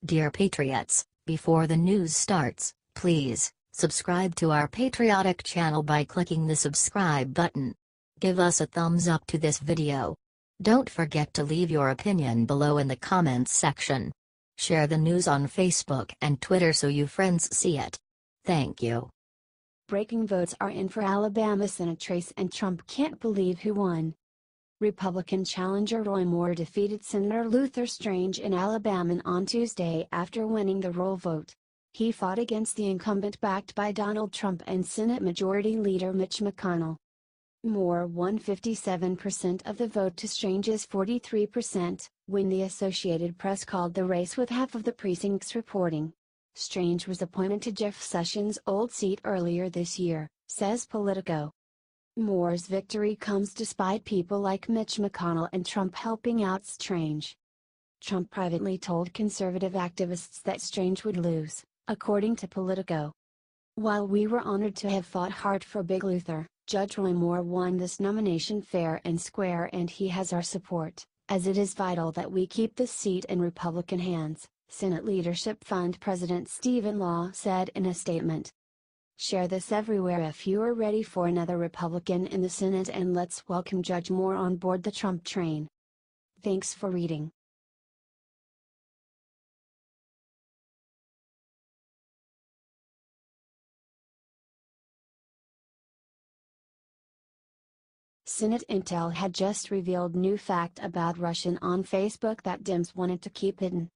Dear Patriots, before the news starts, please subscribe to our patriotic channel by clicking the subscribe button. Give us a thumbs up to this video. Don't forget to leave your opinion below in the comments section. Share the news on Facebook and Twitter so your friends see it. Thank you. Breaking votes are in for Alabama Senate race and Trump can't believe who won. Republican challenger Roy Moore defeated Senator Luther Strange in Alabama on Tuesday after winning the roll vote. He fought against the incumbent backed by Donald Trump and Senate Majority Leader Mitch McConnell. Moore won 57% of the vote to Strange's 43%, when the Associated Press called the race with half of the precincts reporting. Strange was appointed to Jeff Sessions' old seat earlier this year, says Politico. Moore's victory comes despite people like Mitch McConnell and Trump helping out Strange. Trump privately told conservative activists that Strange would lose, according to Politico. While we were honored to have fought hard for Big Luther, Judge Roy Moore won this nomination fair and square and he has our support, as it is vital that we keep this seat in Republican hands, Senate Leadership Fund President Stephen Law said in a statement. Share this everywhere if you are ready for another Republican in the Senate and let's welcome Judge Moore on board the Trump train. Thanks for reading. Senate Intel had just revealed new fact about Russian on Facebook that Dems wanted to keep hidden.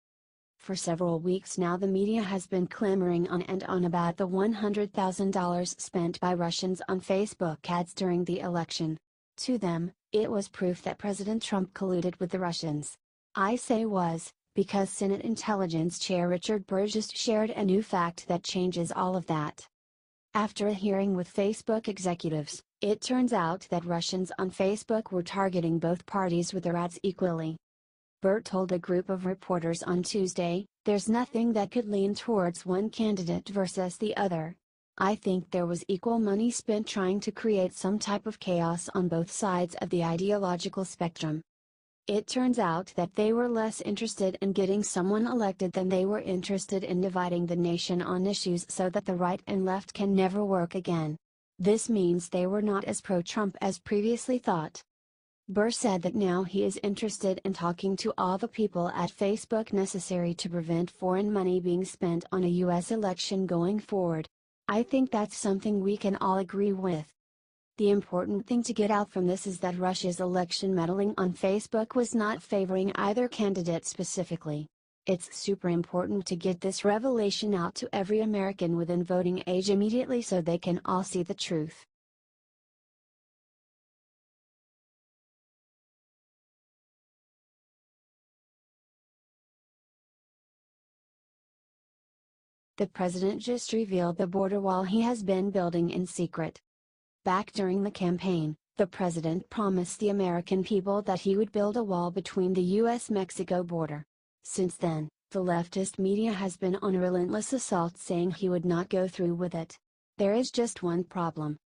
For several weeks now the media has been clamoring on and on about the $100,000 spent by Russians on Facebook ads during the election. To them, it was proof that President Trump colluded with the Russians. I say was, because Senate Intelligence Chair Richard Burr just shared a new fact that changes all of that. After a hearing with Facebook executives, it turns out that Russians on Facebook were targeting both parties with their ads equally. Burr told a group of reporters on Tuesday, "There's nothing that could lean towards one candidate versus the other. I think there was equal money spent trying to create some type of chaos on both sides of the ideological spectrum." It turns out that they were less interested in getting someone elected than they were interested in dividing the nation on issues so that the right and left can never work again. This means they were not as pro-Trump as previously thought. Burr said that now he is interested in talking to all the people at Facebook necessary to prevent foreign money being spent on a U.S. election going forward. I think that's something we can all agree with. The important thing to get out from this is that Russia's election meddling on Facebook was not favoring either candidate specifically. It's super important to get this revelation out to every American within voting age immediately so they can all see the truth. The president just revealed the border wall he has been building in secret. Back during the campaign, the president promised the American people that he would build a wall between the U.S.-Mexico border. Since then, the leftist media has been on a relentless assault saying he would not go through with it. There is just one problem.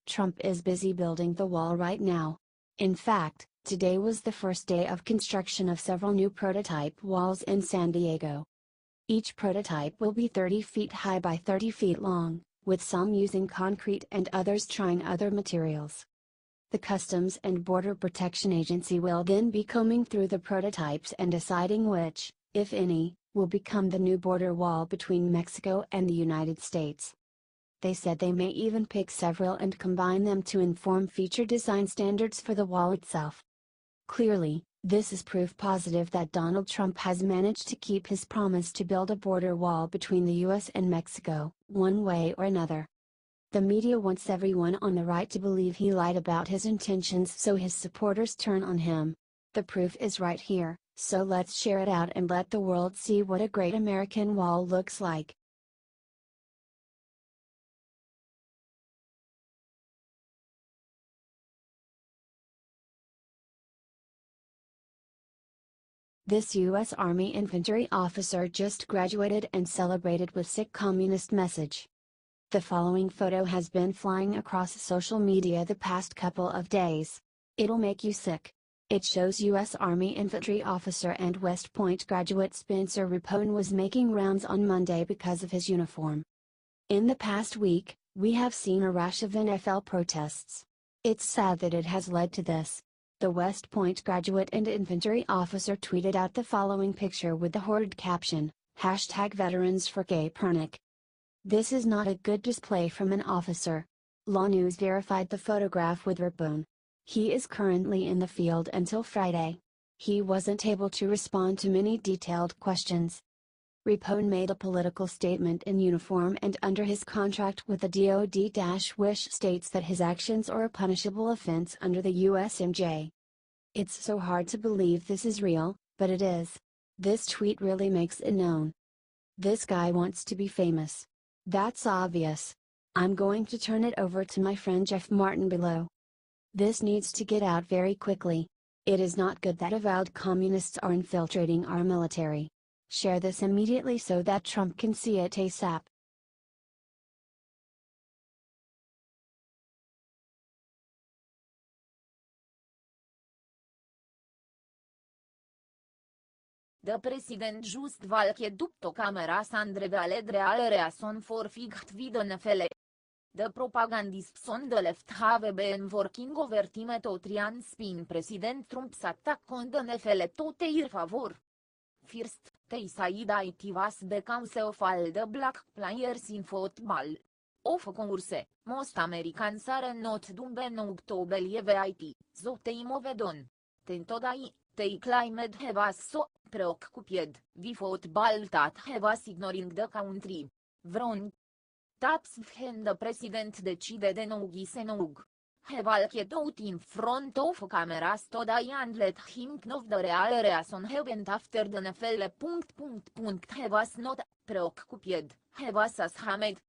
Trump is busy building the wall right now. In fact, today was the first day of construction of several new prototype walls in San Diego. Each prototype will be 30 feet high by 30 feet long, with some using concrete and others trying other materials. The Customs and Border Protection Agency will then be combing through the prototypes and deciding which, if any, will become the new border wall between Mexico and the United States. They said they may even pick several and combine them to inform future design standards for the wall itself. Clearly, this is proof positive that Donald Trump has managed to keep his promise to build a border wall between the U.S. and Mexico, one way or another. The media wants everyone on the right to believe he lied about his intentions so his supporters turn on him. The proof is right here, so let's share it out and let the world see what a great American wall looks like. This U.S. Army infantry officer just graduated and celebrated with sick communist message. The following photo has been flying across social media the past couple of days. It'll make you sick. It shows U.S. Army infantry officer and West Point graduate Spencer Rapone was making rounds on Monday because of his uniform. In the past week, we have seen a rash of NFL protests. It's sad that it has led to this. The West Point graduate and infantry officer tweeted out the following picture with the horrid caption, #VeteransForGayPernick. This is not a good display from an officer. Law News verified the photograph with Rapone. He is currently in the field until Friday. He wasn't able to respond to many detailed questions. Rapone made a political statement in uniform and under his contract with the DoD-which states that his actions are a punishable offense under the USMJ. It's so hard to believe this is real, but it is. This tweet really makes it known. This guy wants to be famous. That's obvious. I'm going to turn it over to my friend Jeff Martin below. This needs to get out very quickly. It is not good that avowed communists are infiltrating our military. Share this immediately so that Trump can see it ASAP. The president just valke dupto camera sandrevale reale reason for ficht vid fele. The propagandists on the left have been working over time to try and spin President Trump's attack on the NFL to their favor. First, they said it was because of all the black players in football. Of course, most Americans are not dumb enough to believe it, so they moved on. Then today, they claimed he was so preoccupied with football that he was ignoring the country. Wrong. That's when the president decided de nou is enough. He walked out in front of cameras today and let him know the real reason he went after the NFL. He was not preoccupied, he was ashamed.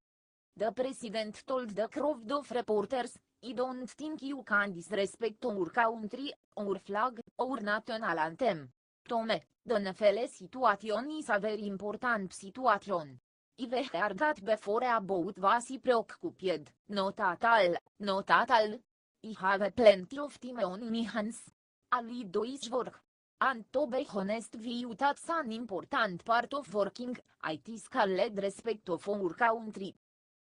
The president told the crowd of reporters, "I don't think you can disrespect our country, our flag, our national anthem. To me, the NFL situation is a very important situation. I've heard that before about was he preoccupied, not at all, not at all. I have plenty of time on my hands. I'll do his work. And to be honest with you, that's an important part of working, it is called respect of our country.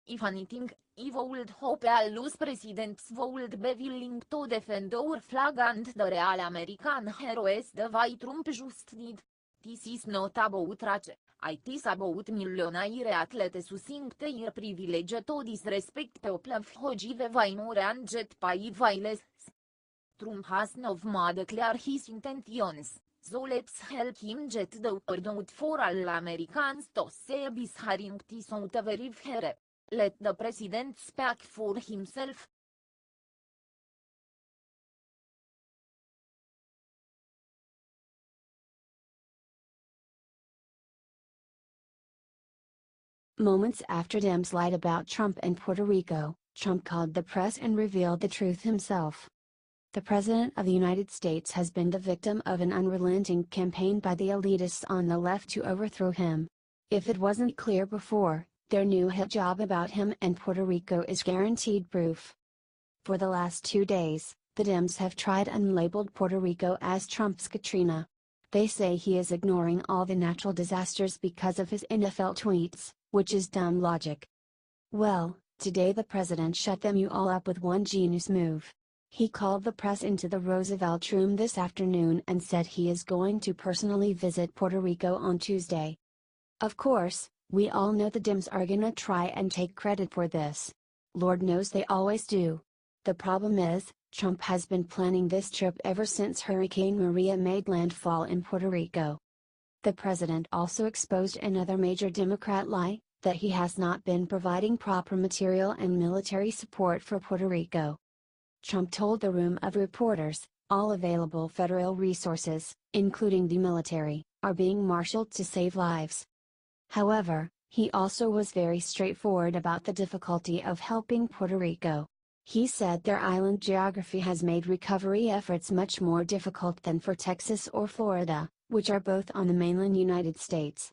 If anything, I would hope all those presidents would be willing to defend our flag and the real American heroes the way Trump just did. This is not about race, it is about millionaire athletes using their privilege to disrespect people who give more and jet by violence. Trump has now declared his intentions, so let's help him get the word out for all Americans to say this hearing this out very fair. Let the president speak for himself. Moments after Dems lied about Trump and Puerto Rico, Trump called the press and revealed the truth himself. The President of the United States has been the victim of an unrelenting campaign by the elitists on the left to overthrow him. If it wasn't clear before, their new hit job about him and Puerto Rico is guaranteed proof. For the last 2 days, the Dems have tried and labeled Puerto Rico as Trump's Katrina. They say he is ignoring all the natural disasters because of his NFL tweets, which is dumb logic. Well, today the president shut them all up with one genius move. He called the press into the Roosevelt Room this afternoon and said he is going to personally visit Puerto Rico on Tuesday. Of course, we all know the Dems are gonna try and take credit for this. Lord knows they always do. The problem is, Trump has been planning this trip ever since Hurricane Maria made landfall in Puerto Rico. The president also exposed another major Democrat lie, that he has not been providing proper material and military support for Puerto Rico. Trump told the room of reporters, all available federal resources, including the military, are being marshaled to save lives. However, he also was very straightforward about the difficulty of helping Puerto Rico. He said their island geography has made recovery efforts much more difficult than for Texas or Florida, which are both on the mainland United States.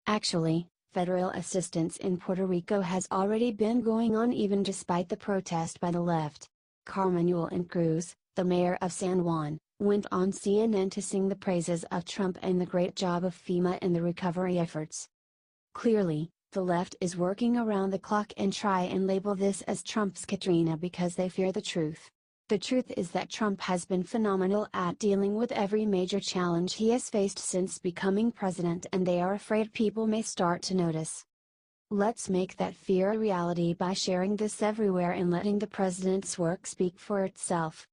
Actually, federal assistance in Puerto Rico has already been going on even despite the protest by the left. Carmanuel and Cruz, the mayor of San Juan, went on CNN to sing the praises of Trump and the great job of FEMA in the recovery efforts. Clearly, the left is working around the clock and try and label this as Trump's Katrina because they fear the truth. The truth is that Trump has been phenomenal at dealing with every major challenge he has faced since becoming president, and they are afraid people may start to notice. Let's make that fear a reality by sharing this everywhere and letting the president's work speak for itself.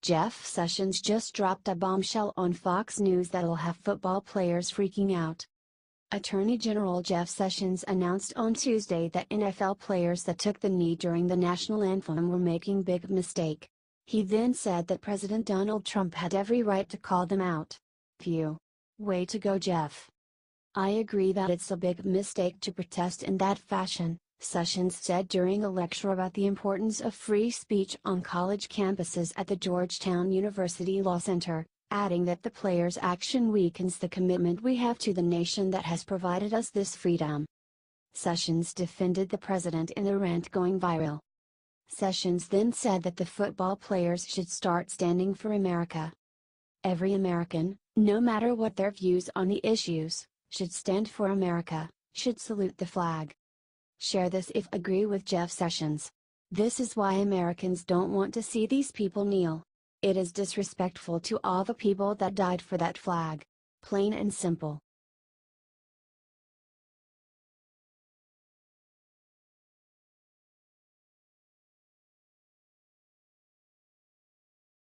Jeff Sessions just dropped a bombshell on Fox News that'll have football players freaking out. Attorney General Jeff Sessions announced on Tuesday that NFL players that took the knee during the national anthem were making a big mistake. He then said that President Donald Trump had every right to call them out. Phew. Way to go, Jeff. I agree that it's a big mistake to protest in that fashion, Sessions said during a lecture about the importance of free speech on college campuses at the Georgetown University Law Center, adding that the players' action weakens the commitment we have to the nation that has provided us this freedom. Sessions defended the president in a rant going viral. Sessions then said that the football players should start standing for America. Every American, no matter what their views on the issues, should stand for America, should salute the flag. Share this if agree with Jeff Sessions. This is why Americans don't want to see these people kneel. It is disrespectful to all the people that died for that flag. Plain and simple.